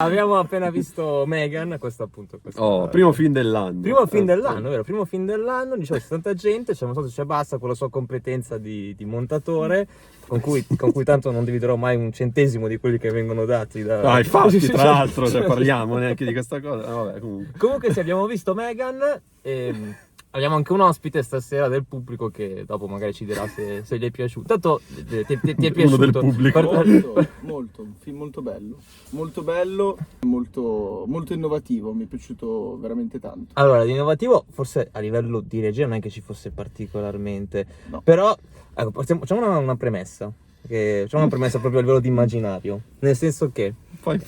Abbiamo appena visto Megan, questo appunto. Primo film dell'anno. Primo film dell'anno, vero? Primo film dell'anno, dicevo, c'è tanta gente, c'è mostrato c'è Bassa con la sua competenza di montatore, con cui tanto non dividerò mai un centesimo di quelli che vengono dati da... No, infatti, tra l'altro, cioè, parliamo neanche di questa cosa. Vabbè, Comunque sì, abbiamo visto Megan e abbiamo anche un ospite stasera del pubblico che dopo magari ci dirà se gli è piaciuto. Tanto ti è piaciuto? Uno del pubblico. Molto, un film molto bello, molto innovativo, mi è piaciuto veramente tanto. Allora, di innovativo forse a livello di regia non è che ci fosse particolarmente, No. però ecco, facciamo una premessa, facciamo una premessa proprio a livello di immaginario, nel senso che Poi...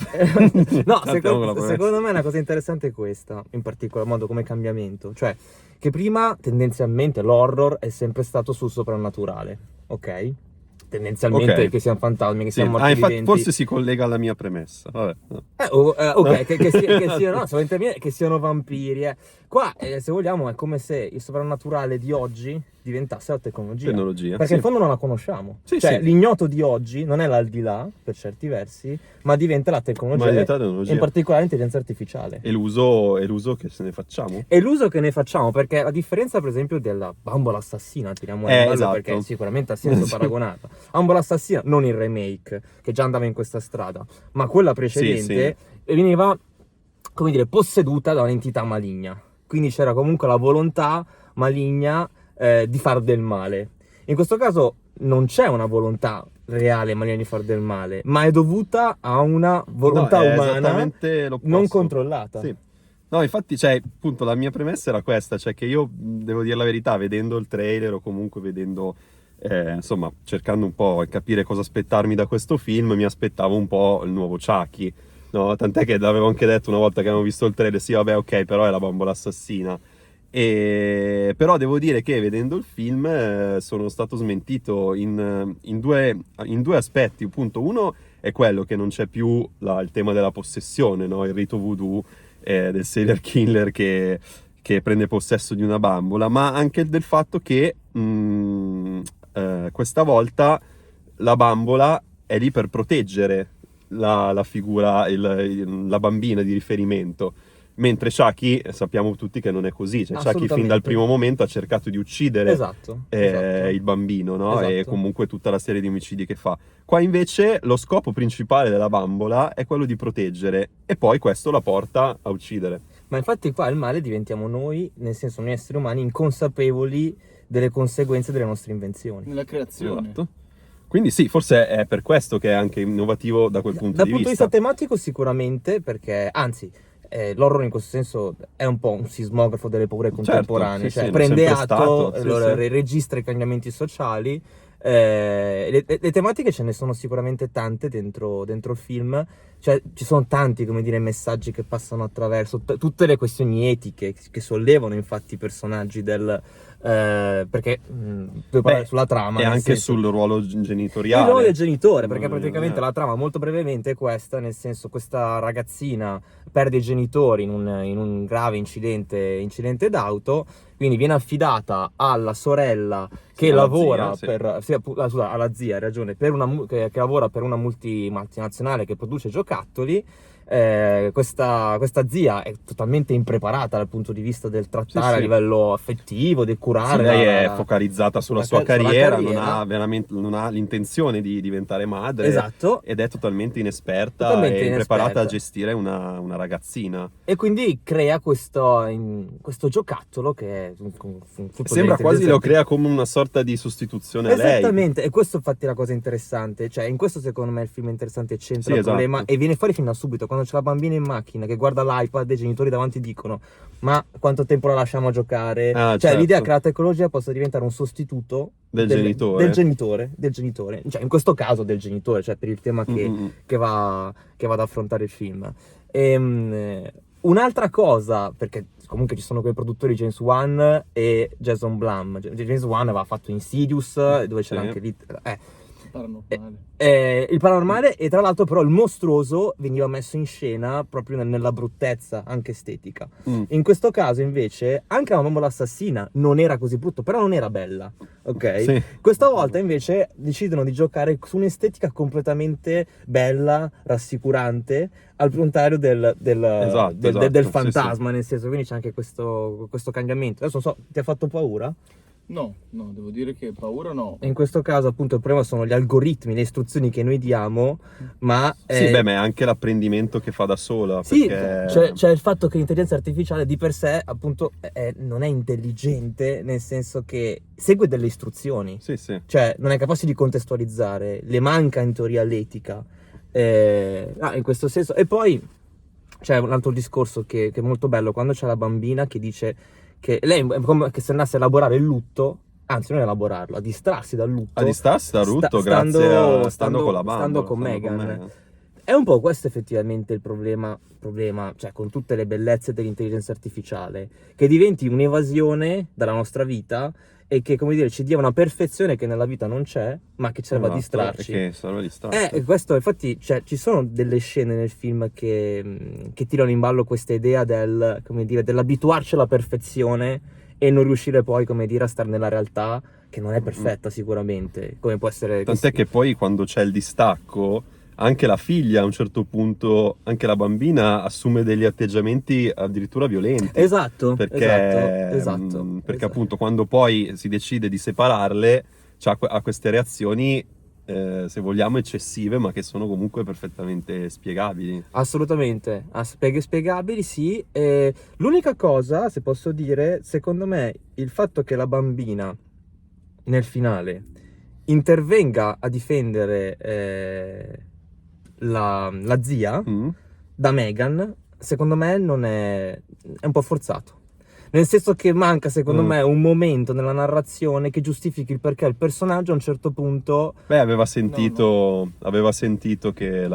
no, Partiamo con la premessa. secondo me una cosa interessante è questa, in particolar modo come cambiamento, cioè che prima tendenzialmente l'horror è sempre stato sul soprannaturale, ok? Tendenzialmente Ok. che siano fantasmi, che Sì. siano morti Infatti, viventi. forse si collega alla mia premessa. Vabbè, no. Ok, che siano vampiri. Qua, se vogliamo, è come se il soprannaturale di oggi diventasse la tecnologia. Perché sì. in fondo non la conosciamo. Sì, cioè, sì. l'ignoto di oggi non è l'aldilà, per certi versi, ma diventa la tecnologia, Ma diventa la tecnologia. in particolare l'intelligenza artificiale. E l'uso che se ne facciamo? E l'uso che ne facciamo, perché a differenza per esempio della bambola assassina, tiriamola in ballo esatto. perché sicuramente ha senso paragonata. Bambola assassina, non il remake, che già andava in questa strada, ma quella precedente veniva, come dire, posseduta da un'entità maligna. Quindi c'era comunque la volontà maligna di far del male. In questo caso non c'è una volontà reale maligna di far del male, ma è dovuta a una volontà è umana esattamente l'opposto. non controllata. Sì. No, infatti, cioè, appunto, la mia premessa era questa, cioè che io, devo dire la verità, vedendo il trailer o comunque vedendo, insomma, cercando un po' di capire cosa aspettarmi da questo film, mi aspettavo un po' il nuovo Chucky, no? Tant'è che l'avevo anche detto una volta che avevo visto il trailer, sì, vabbè, ok, però è la bambola assassina. Però devo dire che vedendo il film sono stato smentito in due aspetti. Appunto, uno è quello che non c'è più il tema della possessione, no? Il rito voodoo del serial killer che prende possesso di una bambola, ma anche del fatto che questa volta la bambola è lì per proteggere la figura, la bambina di riferimento. Mentre Chucky sappiamo tutti che non è così, cioè Chucky fin dal primo momento ha cercato di uccidere Esatto. il bambino, no? E Esatto. comunque tutta la serie di omicidi che fa. Qua invece lo scopo principale della bambola è quello di proteggere e poi questo la porta a uccidere. Ma infatti qua il male diventiamo noi, nel senso noi esseri umani, inconsapevoli delle conseguenze delle nostre invenzioni. Nella creazione. Esatto. Quindi sì, forse è per questo che è anche innovativo da quel punto Dal di punto di vista. vista tematico sicuramente, perché anzi l'horror in questo senso è un po' un sismografo delle paure contemporanee, sì, cioè sì, prende sempre atto, stato, sì. registra i cambiamenti sociali. Le tematiche ce ne sono sicuramente tante dentro il film, cioè ci sono tanti, come dire, messaggi che passano attraverso tutte le questioni etiche che sollevano infatti i personaggi perché devo parlare sulla trama e nel anche senso, sul ruolo genitoriale. il ruolo del genitore, perché No, praticamente la trama molto brevemente è questa, nel senso questa ragazzina perde i genitori in un grave incidente d'auto, quindi viene affidata alla sorella che alla lavora zia, alla zia, hai ragione, che lavora per una multinazionale che produce giocattoli. Questa zia è totalmente impreparata dal punto di vista del trattare a livello affettivo, del curare. Lei è focalizzata sulla sua carriera, non ha l'intenzione di diventare madre. Esatto. Ed è totalmente inesperta e impreparata a gestire una ragazzina. E quindi crea questo giocattolo che è Sembra quasi lo crea come una sorta di sostituzione a lei. Esattamente, e questo infatti è la cosa interessante, cioè in questo secondo me il film è interessante e c'entra il esatto. problema e viene fuori fin da subito, quando c'è la bambina in macchina che guarda l'iPad e i genitori davanti dicono ma quanto tempo la lasciamo giocare? Cioè certo. L'idea che la tecnologia possa diventare un sostituto del genitore, cioè in questo caso del genitore, cioè per il tema che va ad affrontare il film. Un'altra cosa, perché comunque ci sono quei produttori James Wan e Jason Blum. James Wan aveva fatto Insidious, dove c'era anche lì... Paranormale. Il paranormale, e tra l'altro però il mostruoso veniva messo in scena proprio nella bruttezza anche estetica. In questo caso invece anche la bambola assassina non era così brutto, però non era bella, ok? Sì. Questa volta invece decidono di giocare su un'estetica completamente bella, rassicurante, al contrario del Esatto, fantasma, sì. nel senso, quindi c'è anche questo cambiamento. Adesso non so, ti ha fatto paura? No, devo dire che paura no. In questo caso appunto il problema sono gli algoritmi, le istruzioni che noi diamo, ma... Sì, ma è anche l'apprendimento che fa da sola. Sì, perché... c'è il fatto che l'intelligenza artificiale di per sé appunto non è intelligente, nel senso che segue delle istruzioni, Sì, sì. cioè non è capace di contestualizzare, le manca in teoria l'etica, in questo senso. E poi c'è un altro discorso che è molto bello, quando c'è la bambina che dice che lei è come che se andasse a elaborare il lutto, anzi non elaborarlo, a distrarsi dal lutto. A distrarsi da rutto, stando con la bambola. Stando con Meghan. È un po' questo effettivamente il problema, cioè con tutte le bellezze dell'intelligenza artificiale, che diventi un'evasione dalla nostra vita e che, come dire, ci dia una perfezione che nella vita non c'è, ma che serve a distrarci. Che serve a distrarci. Questo, infatti, cioè, ci sono delle scene nel film che tirano in ballo questa idea come dire, dell'abituarci alla perfezione e non riuscire poi, come dire, a stare nella realtà, che non è perfetta sicuramente, come può essere... Tant'è che poi quando c'è il distacco, anche la figlia a un certo punto, anche la bambina assume degli atteggiamenti addirittura violenti. Esatto, perché esatto. appunto quando poi si decide di separarle ha queste reazioni, se vogliamo, eccessive, ma che sono comunque perfettamente spiegabili. Assolutamente, spiegabili, sì. L'unica cosa, se posso dire, secondo me, il fatto che la bambina nel finale intervenga a difendere la zia da Meghan, secondo me non è un po' forzato. Nel senso che manca, secondo me, un momento nella narrazione che giustifichi il perché il personaggio a un certo punto... Beh, aveva sentito che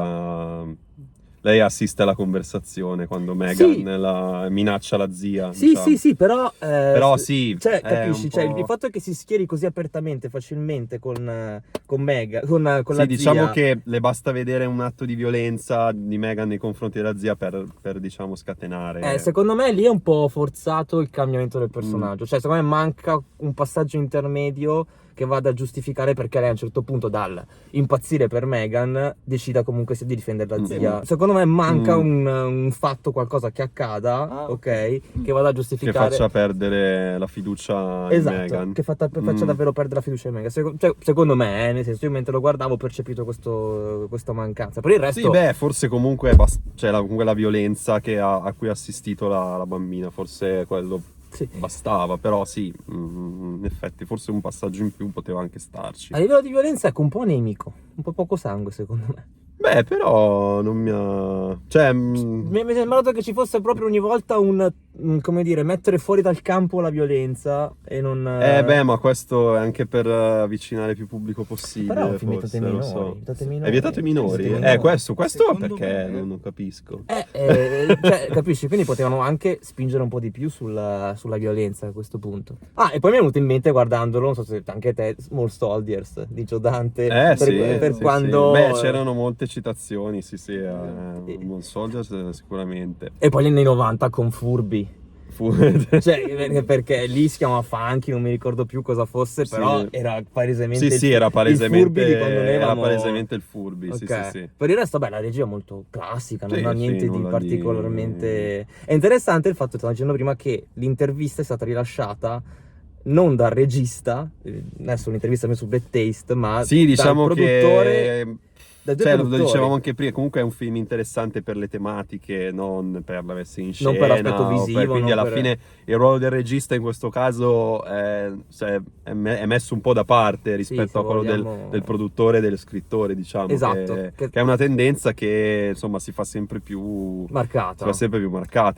lei assiste alla conversazione quando Meghan minaccia la zia. Sì, diciamo. sì, però... Però sì, cioè, capisci, cioè, il fatto che si schieri così apertamente, facilmente con Meghan, con la zia... diciamo che le basta vedere un atto di violenza di Meghan nei confronti della zia per diciamo, scatenare. Secondo me lì è un po' forzato il cambiamento del personaggio. Cioè, secondo me manca un passaggio intermedio che vada a giustificare perché lei a un certo punto, dal impazzire per Meghan, decida comunque di difendere la zia. Secondo me manca un fatto, qualcosa che accada, ok? Che vada a giustificare... Che faccia perdere la fiducia in Meghan. Che faccia davvero perdere la fiducia in Meghan. Secondo me, nel senso, io mentre lo guardavo ho percepito questa mancanza. Per il resto... Sì, beh, forse comunque comunque la violenza a cui ha assistito la bambina, forse quello... Sì. Bastava, però sì, in effetti forse un passaggio in più poteva anche starci. A livello di violenza, ecco, un po' anemico, un po' poco sangue secondo me. Beh, però non mi ha... Cioè... Mi è sembrato che ci fosse proprio ogni volta come dire, mettere fuori dal campo la violenza e non... beh, ma questo è anche per avvicinare più pubblico possibile. Però è un film vietato ai minori, so. minori. È vietato ai minori? Questo perché non capisco. Cioè, capisci? Quindi potevano anche spingere un po' di più sulla violenza a questo punto. E poi mi è venuto in mente guardandolo, non so se anche te, Small Soldiers di Joe Dante. Per quando... Beh, c'erano molte citazioni, sì, Small Soldiers sicuramente. E poi negli anni 90 con Furby. Cioè, perché lì si chiamava Funky, non mi ricordo più cosa fosse, però era palesemente era palesemente il Furby, okay. Sì. Per il resto, la regia è molto classica, non ha niente di particolarmente... Di... È interessante il fatto, stavo dicendo prima, che l'intervista è stata rilasciata non dal regista, adesso un'intervista su Bad Taste, ma diciamo dal produttore... che... Cioè, lo dicevamo anche prima, comunque è un film interessante per le tematiche, non per la messa in scena, non per l'aspetto visivo, quindi alla fine il ruolo del regista in questo caso è messo un po' da parte rispetto a quello del produttore e dello scrittore, diciamo. Esatto. Che è una tendenza che insomma si fa sempre più marcata.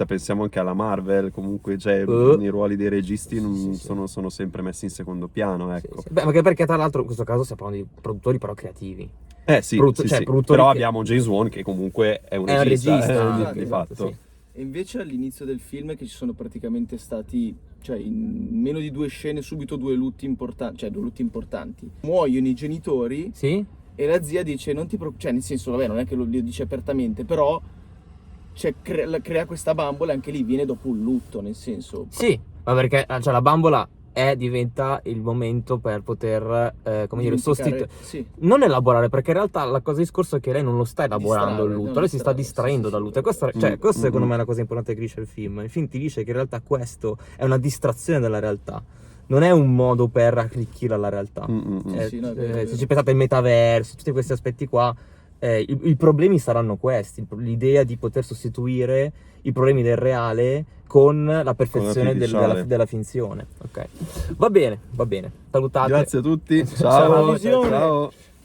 Pensiamo anche alla Marvel, comunque i ruoli dei registi sono sempre messi in secondo piano, ecco. Beh, ma perché tra l'altro in questo caso stiamo parlando di produttori però creativi. Però abbiamo James Wan che comunque è un regista, regista di fatto. E invece all'inizio del film che ci sono praticamente stati cioè in meno di 2 scene subito 2 lutti importanti, cioè 2 lutti importanti. Muoiono i genitori Sì? e la zia dice non ti preoccupare, cioè nel senso vabbè non è che lo dice apertamente, però cioè, crea questa bambola e anche lì viene dopo un lutto, nel senso... Sì, ma perché cioè, la bambola diventa il momento per poter, come dire, sostituire. Sì. Non elaborare, perché in realtà la cosa discorso è che lei non lo sta elaborando il lutto, lei si sta distraendo dal lutto. E questa, questa secondo me è la cosa importante che dice il film. Il film ti dice che in realtà questo è una distrazione dalla realtà. Non è un modo per arricchire la realtà. Sì, no, è vero. Se ci pensate al metaverso, tutti questi aspetti qua, i problemi saranno questi. L'idea di poter sostituire i problemi del reale con la perfezione della finzione. Ok. Va bene. Salutate. Grazie a tutti. Ciao. Ciao.